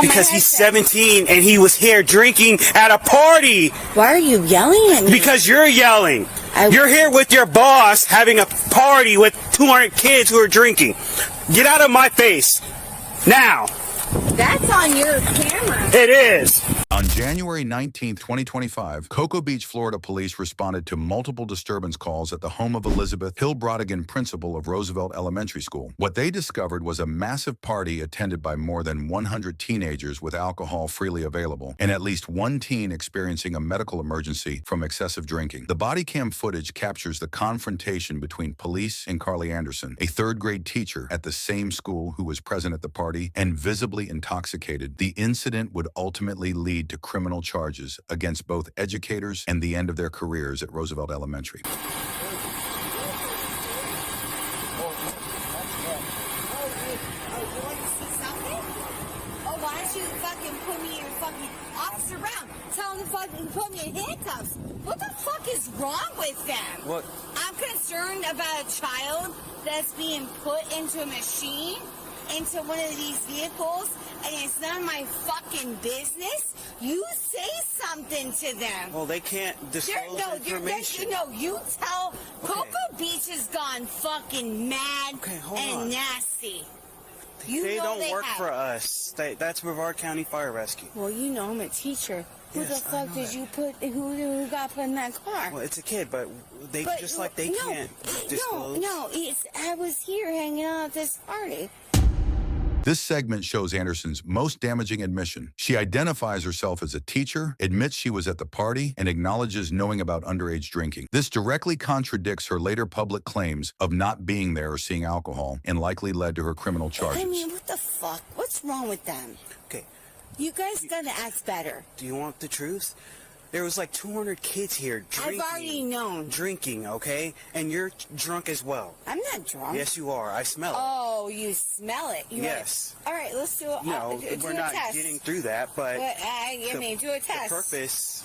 Because he's 17 and he was here drinking at a party. Why are you yelling at me? Because you're yelling. You're here with your boss having a party with 200 kids who are drinking. Get out of my face. Now. That's on your camera. It is. On January 19, 2025, Cocoa Beach, Florida police responded to multiple disturbance calls at the home of Elizabeth Hilbrodigan, principal of Roosevelt Elementary School. What they discovered was a massive party attended by more than 100 teenagers with alcohol freely available, and at least one teen experiencing a medical emergency from excessive drinking. The body cam footage captures the confrontation between police and Carly Anderson, a third-grade teacher at the same school who was present at the party and visibly intoxicated. The incident would ultimately lead to criminal charges against both educators and the end of their careers at Roosevelt Elementary. Oh, why don't you fucking put me in fucking officer around? Tell them to fucking put me in handcuffs. What the fuck is wrong with them? What? I'm concerned about a child that's being put into a machine, into one of these vehicles, and it's none of my fucking business. You say something to them. Well, they can't disclose information. You tell. Okay. Cocoa Beach has gone fucking mad and nasty. They don't work for us. That's Brevard County Fire Rescue. Well, you know I'm a teacher. Who Yes, the fuck did you put? Who got put in that car? Well, it's a kid, but they can't disclose. I was here hanging out at this party. This segment shows Anderson's most damaging admission. She identifies herself as a teacher, admits she was at the party, and acknowledges knowing about underage drinking. This directly contradicts her later public claims of not being there or seeing alcohol, and likely led to her criminal charges. I mean, what the fuck? What's wrong with them? Okay. You guys gotta act better. Do you want the truth? There was like 200 kids here drinking. I've already known. Drinking, okay? And you're drunk as well. I'm not drunk. Yes, you are. I smell it. Oh, you smell it. Yes. All right, let's do it. No, we're not getting through that, but do a test. The purpose.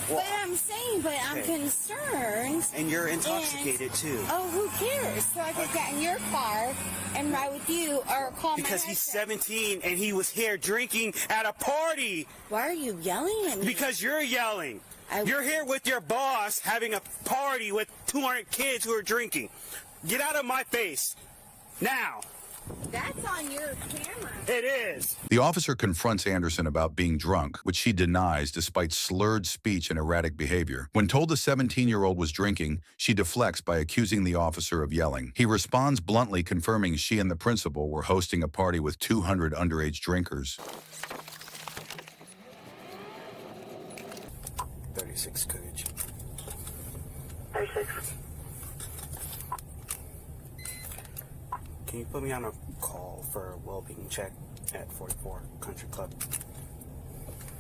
But I'm concerned. And you're intoxicated too. Oh, who cares? So I could get in your car and ride with you or call Because he's 17 and he was here drinking at a party. Why are you yelling at me? Because you're yelling. You're here with your boss having a party with 200 kids who are drinking. Get out of my face. Now. That's on your camera. It is. The officer confronts Anderson about being drunk, which she denies despite slurred speech and erratic behavior. When told the 17-year-old was drinking, she deflects by accusing the officer of yelling. He responds bluntly, confirming she and the principal were hosting a party with 200 underage drinkers. 36 Courage. 36. Can you put me on a call for a well-being check at 44 Country Club?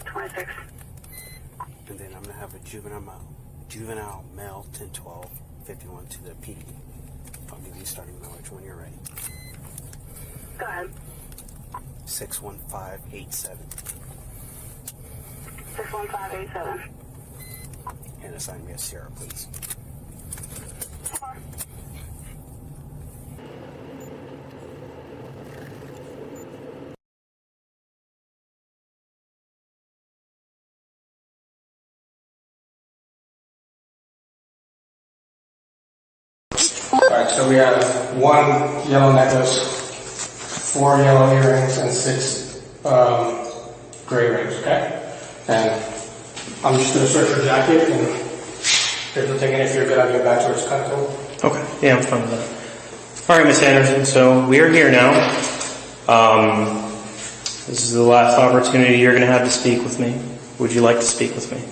26. And then I'm going to have a juvenile male 10-12-51 to the PD. I'll give you starting knowledge when you're ready. Go ahead. 61587. 61587. And assign me a Sierra, please. Alright, so we have 1 yellow necklace, 4 yellow earrings, and 6 gray rings, okay? And I'm just going to search your jacket, and here's the thing, and if you're good on your back towards cut through. Okay, yeah, I'm fine with that. Alright, Miss Anderson, so we are here now. This is the last opportunity you're going to have to speak with me. Would you like to speak with me?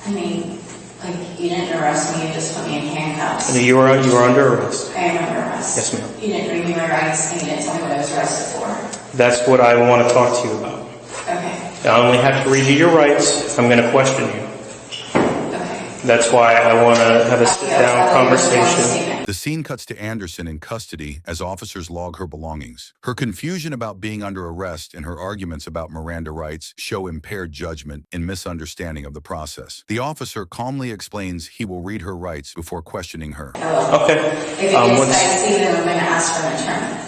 I mean, like, you didn't arrest me, you just put me in handcuffs. You were under arrest. I am under arrest. Yes, ma'am. You didn't read me my rights, and you didn't tell me what I was arrested for. That's what I want to talk to you about. Okay. I only have to read you your rights if I'm going to question you. Okay. That's why I want to have a sit-down conversation. The scene cuts to Anderson in custody as officers log her belongings. Her confusion about being under arrest and her arguments about Miranda rights show impaired judgment and misunderstanding of the process. The officer calmly explains he will read her rights before questioning her. Okay. If you decide to see them, I'm going to ask for an attorney.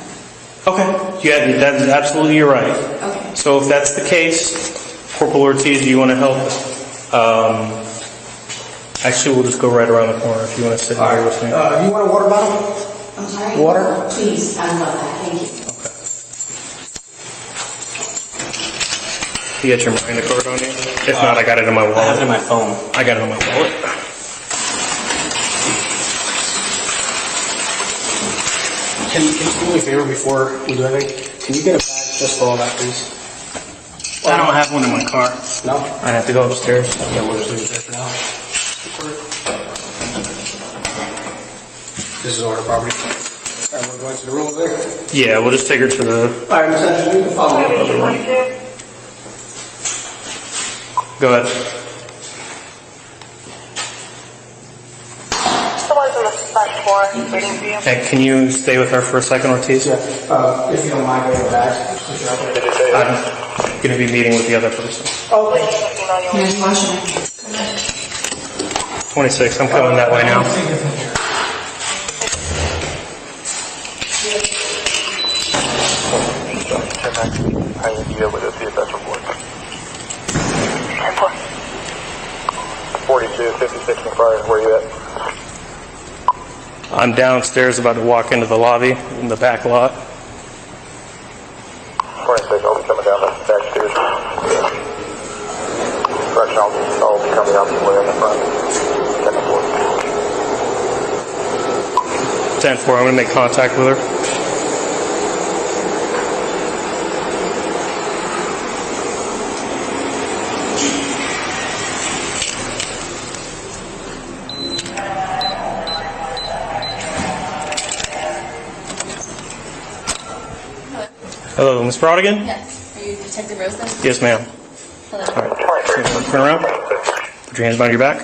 Okay. Yeah, that's absolutely you're right. Okay. So if that's the case, Corporal Ortiz, do you want to help? Actually, we'll just go right around the corner if you want to sit here with me. You want a water bottle? I'm sorry? Water? Please, I love that. Thank you. You got your Miranda card on you? If not, I got it in my wallet. I have it in my phone. I got it in my wallet. Can you do me a favor before we do anything? Can you get a bag just for all that, please? I don't have one in my car. No? I have to go upstairs. Okay, we'll just leave it there for now. This is order property. All right, we're going to the room over there. Yeah, we'll just take her to the... All right, Miss Anderson, you can follow me up. Go ahead. Someone's on the front floor waiting for you. Hey, can you stay with her for a second, Ortiz? Yeah, if you don't mind getting a bag. I'm going to be meeting with the other person. Oh, Can I wash it? 26, I'm coming that way now. I need to be able to see if that's report. 42, 56 and prior, where you at? I'm downstairs about to walk into the lobby in the back lot. 26, I'll be coming down the back stairs. Correction, I'll be coming out the way in the front. 10-4, I'm going to make contact with her. Hello, Miss Brodigan? Yes. Are you Detective Roosevelt? Yes, ma'am. Hello. All right. So, turn around. Put your hands behind your back.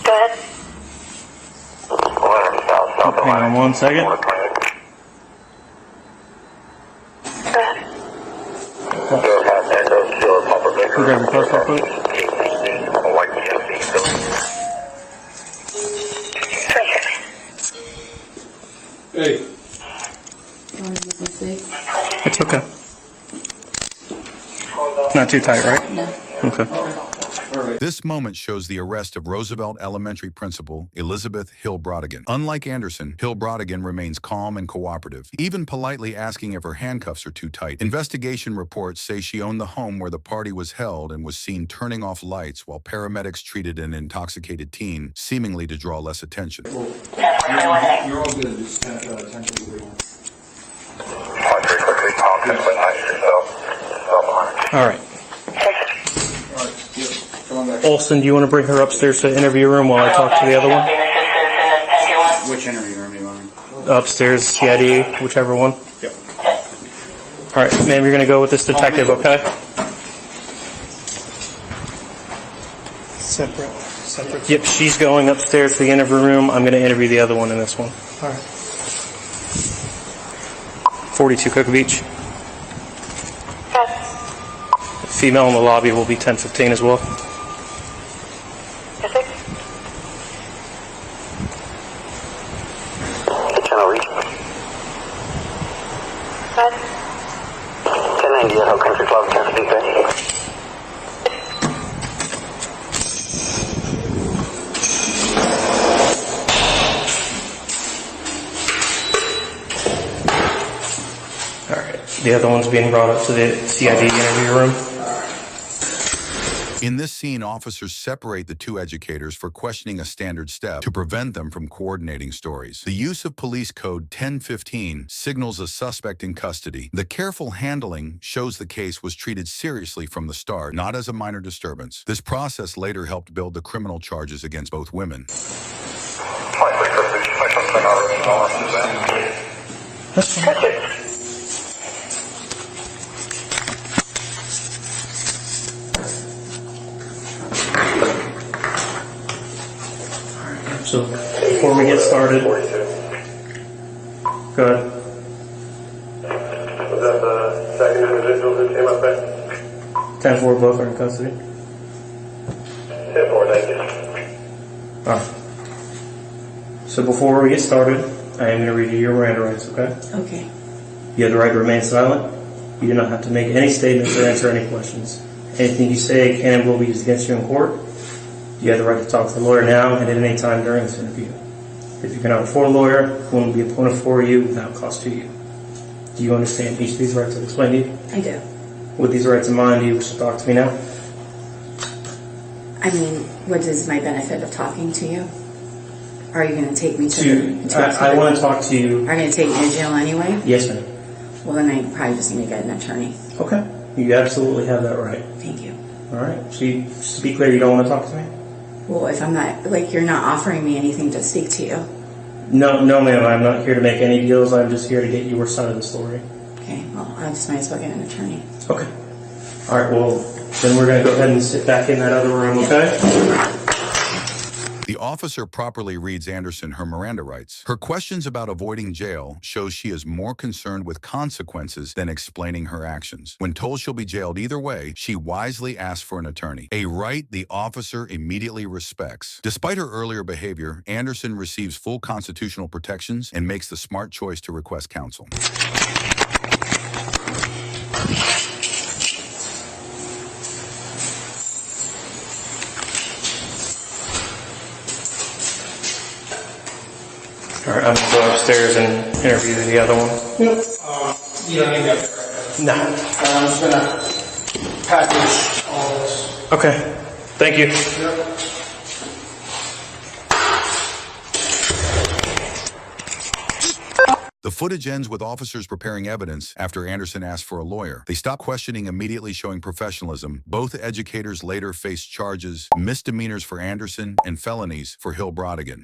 Go ahead. Hang on 1 second. Go ahead. Can you grab your clothes real quick? hey. You want to use this big? It's okay. Not too tight, right? No. Okay. This moment shows the arrest of Roosevelt Elementary principal Elizabeth Hill Brodigan. Unlike Anderson, Hill Brodigan remains calm and cooperative, even politely asking if her handcuffs are too tight. Investigation reports say she owned the home where the party was held and was seen turning off lights while paramedics treated an intoxicated teen, seemingly to draw less attention. You're all good. Just kind of attention to the All right. Olson, do you want to bring her upstairs to the interview room while I talk to the other one? Which interview room are you on? Upstairs, CID, whichever one. Yep. All right, ma'am, you're going to go with this detective, okay? Separate. Yep, she's going upstairs to the interview room. I'm going to interview the other one in this one. All right. 42 Cocoa Beach. Female in the lobby will be 10:15 as well. Country Club, Kansas City. All right, the other one's being brought up to the CID interview room. In this scene, officers separate the two educators for questioning a standard step to prevent them from coordinating stories. The use of Police Code 1015 signals a suspect in custody. The careful handling shows the case was treated seriously from the start, not as a minor disturbance. This process later helped build the criminal charges against both women. That's fine. So, before we get started, go ahead. Was that the second individual who came up there? 10-4, both are in custody. 10-4, thank you. Alright. So before we get started, I am going to read you your Miranda rights, okay? Okay. You have the right to remain silent. You do not have to make any statements or answer any questions. Anything you say can and will be used against you in court. You have the right to talk to the lawyer now and at any time during this interview. If you cannot afford a lawyer, one will be appointed for you without cost to you. Do you understand each of these rights I've explained to you? I do. With these rights in mind, do you wish to talk to me now? I mean, what is my benefit of talking to you? Are you going to take me to I want to talk to you. Are you going to take me to jail anyway? Yes, ma'am. Well, then I probably just need to get an attorney. Okay. You absolutely have that right. Thank you. All right. So, just to be clear, you don't want to talk to me? Well, if I'm not, like, you're not offering me anything to speak to you. No, ma'am. I'm not here to make any deals. I'm just here to get your side of the story. Okay, well, I just might as well get an attorney. Okay. All right. Well, then we're going to go ahead and sit back in that other room, okay? The officer properly reads Anderson her Miranda rights. Her questions about avoiding jail shows she is more concerned with consequences than explaining her actions. When told she'll be jailed either way, she wisely asks for an attorney, a right the officer immediately respects. Despite her earlier behavior, Anderson receives full constitutional protections and makes the smart choice to request counsel. All right, I'm going to go upstairs and interview the other one. Yep. You don't need that. No. I'm just gonna package all this. Okay. Thank you. Yep. The footage ends with officers preparing evidence after Anderson asked for a lawyer. They stop questioning immediately, showing professionalism. Both educators later faced charges, misdemeanors for Anderson and felonies for Hill Brodigan.